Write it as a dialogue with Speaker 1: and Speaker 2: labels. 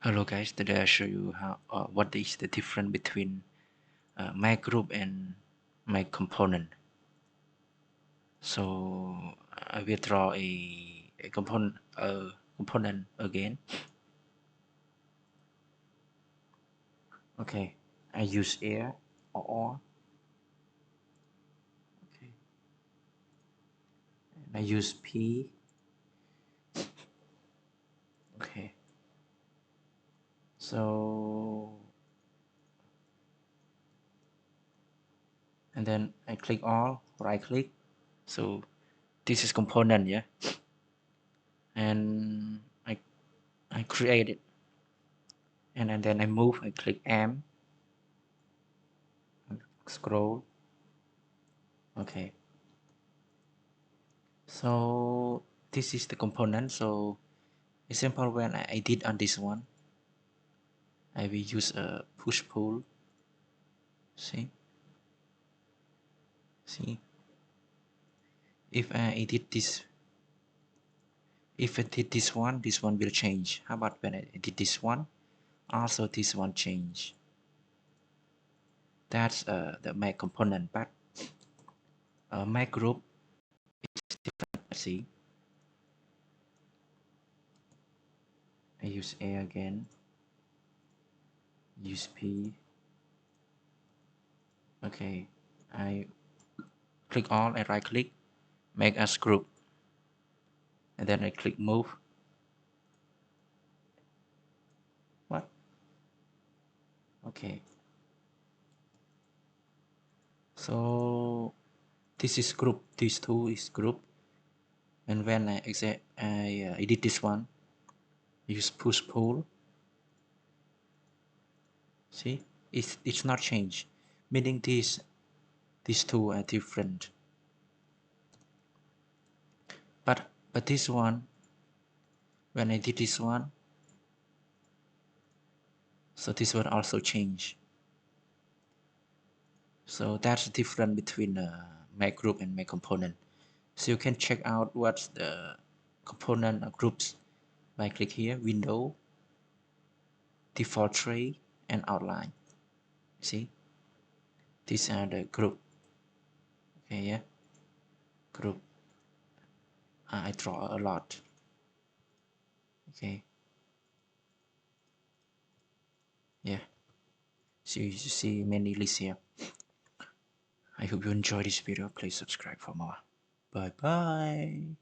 Speaker 1: Hello guys, today I show you how what is the difference between my group and my component. So I will draw a component again. Okay, I use air or okay, and I use P. Okay, so and then I click all, right click. So this is component, yeah, and I create it, and then I move. I click M, scroll. Okay, so this is the component. So example, when I edit on this one, I will use a push pull. See, if I edit this, if I did this one will change. How about when I edit this one, also this one change. That's the my component, but my group is different. See, I use A again, use P. Okay, I click all and right click, make as group, and then I click move. What? Okay, so this is group, these two is group, and when I edit this one, use push pull. See, it's not changed, meaning these two are different. But this one, when I did this one, so this one also changed. So that's the difference between my group and my component. So you can check out what's the component or groups by click here, window, default tray, and outline. See, these are the group. Okay, yeah, group. I draw a lot. Okay, yeah. So you see many lists here. I hope you enjoy this video. Please subscribe for more. Bye bye.